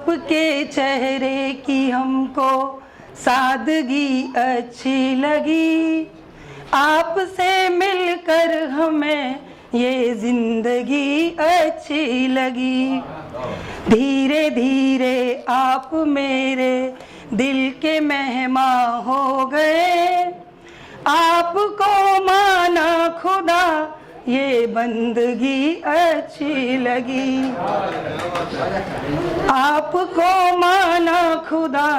आपके चेहरे की हमको सादगी अच्छी लगी, आपसे मिलकर हमें ये जिंदगी अच्छी लगी। धीरे धीरे आप मेरे दिल के मेहमान हो गए, आपको माना खुदा ये बंदगी अच्छी लगी, आपको माना खुदा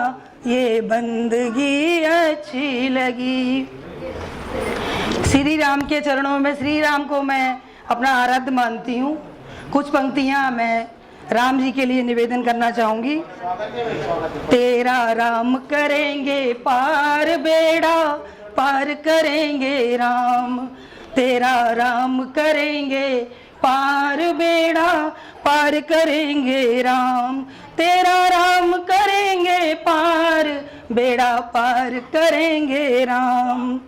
ये बंदगी अच्छी लगी। श्री राम के चरणों में श्री राम को मैं अपना आराध्य मानती हूँ। कुछ पंक्तियाँ मैं राम जी के लिए निवेदन करना चाहूँगी। तेरा राम करेंगे पार बेड़ा पार करेंगे राम, तेरा राम करेंगे पार बेड़ा पार करेंगे राम, तेरा राम करेंगे पार बेड़ा पार करेंगे राम।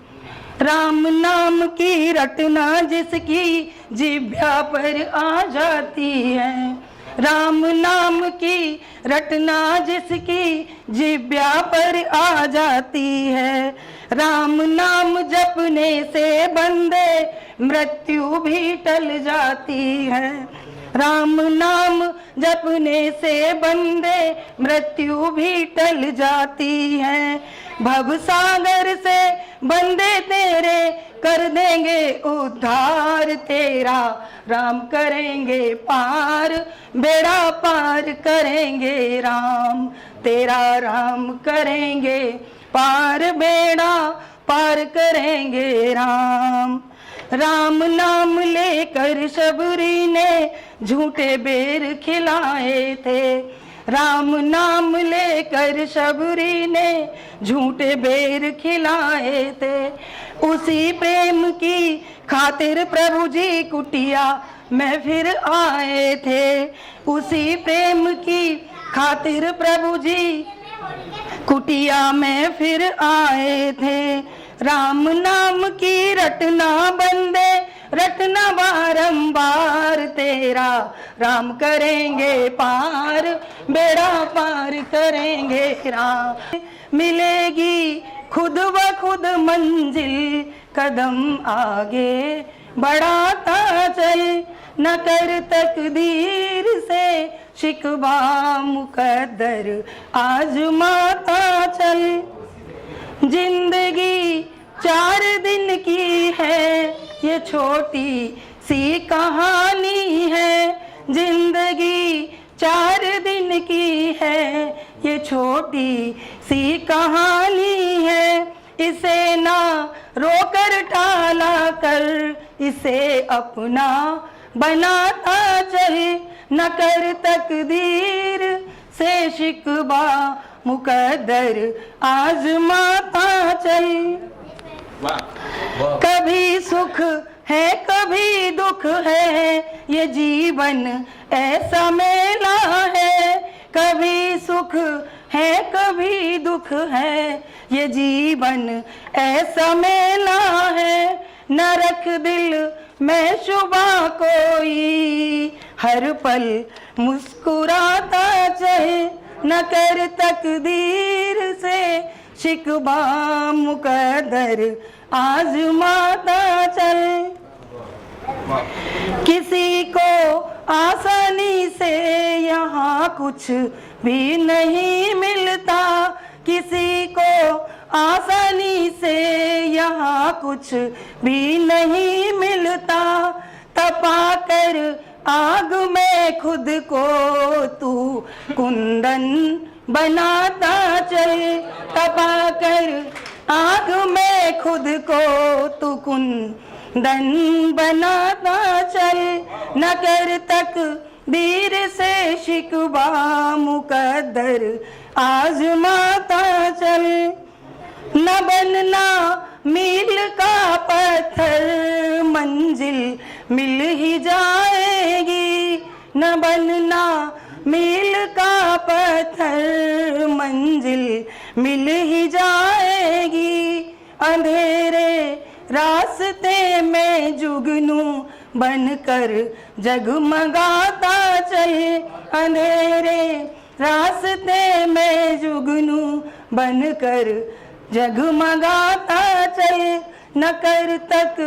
राम नाम की रटना जिसकी जिभ्या पर आ जाती है, राम नाम की रटना जिसकी जिभ्या पर आ जाती है, राम नाम जपने से बंदे मृत्यु भी टल जाती है, राम नाम जपने से बंदे मृत्यु भी टल जाती है। भव सागर से बंदे तेरे कर देंगे उद्धार, तेरा राम करेंगे पार बेड़ा पार करेंगे राम, तेरा राम करेंगे पार बेड़ा पार करेंगे राम। राम नाम लेकर शबरी ने झूठे बेर खिलाए थे, राम नाम लेकर शबरी ने झूठे बेर खिलाए थे, उसी प्रेम की खातिर प्रभु जी कुटिया में फिर आए थे, उसी प्रेम की खातिर प्रभु जी कुटिया में फिर आए थे। राम नाम की रटना बंदे रटना बारंबार, तेरा राम करेंगे पार बेड़ा पार करेंगे राम। मिलेगी खुद ब खुद मंजिल कदम आगे बढ़ाता चल, न कर तकदीर से शिकवा मुकद्दर आजमाता चल। जिंदगी 4 दिन की है ये छोटी सी कहानी है, जिंदगी 4 दिन की है ये छोटी सी कहानी है, इसे ना रोकर टाला कर इसे अपना बनाता चल, न कर तकदीर से शिकवा मुकद्दर आजमाता चल। कभी सुख है कभी दुख है ये जीवन ऐसा मेला है, कभी सुख है कभी दुख है ये जीवन ऐसा मेला है। न रख दिल में शुबा कोई हर पल मुस्कुराता चले, न कर तकदीर से शिकवा मुकद्दर आजमाता चल। किसी को आसानी से यहाँ कुछ भी नहीं मिलता, किसी को आसानी से यहाँ कुछ भी नहीं मिलता, तपा कर आग में खुद को तू कुंदन बनाता चल, तपा कर आग में खुद को तू कुंदन बनाता चल। न कर तकदीर से शिकवा मुकद्दर आजमाता चल। न बनना मील का पत्थर मंजिल मिल ही जाएगी, न बनना मील का पत्थर मंजिल मिल ही जाएगी। अंधेरे रास्ते में जुगनू बनकर जगमगाता चले, अंधेरे रास्ते में जुगनू बनकर जगमगाता चल, न कर तक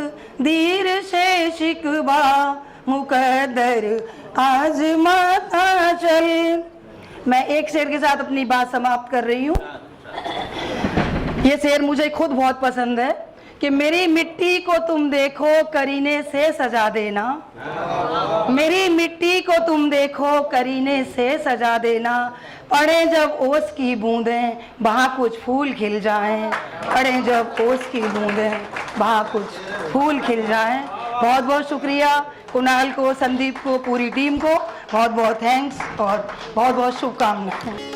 दीर से शिकवा मुकद्दर आजमाता चल। मैं एक शेर के साथ अपनी बात समाप्त कर रही हूँ। ये शेर मुझे खुद बहुत पसंद है कि मेरी मिट्टी को तुम देखो करीने से सजा देना, मेरी मिट्टी को तुम देखो करीने से सजा देना, पड़े जब ओस की बूंदें वहाँ कुछ फूल खिल जाएं, पड़े जब ओस की बूंदें वहाँ कुछ फूल खिल जाएं। बहुत बहुत शुक्रिया कुणाल को, संदीप को, पूरी टीम को बहुत बहुत थैंक्स और बहुत बहुत शुभकामनाएं।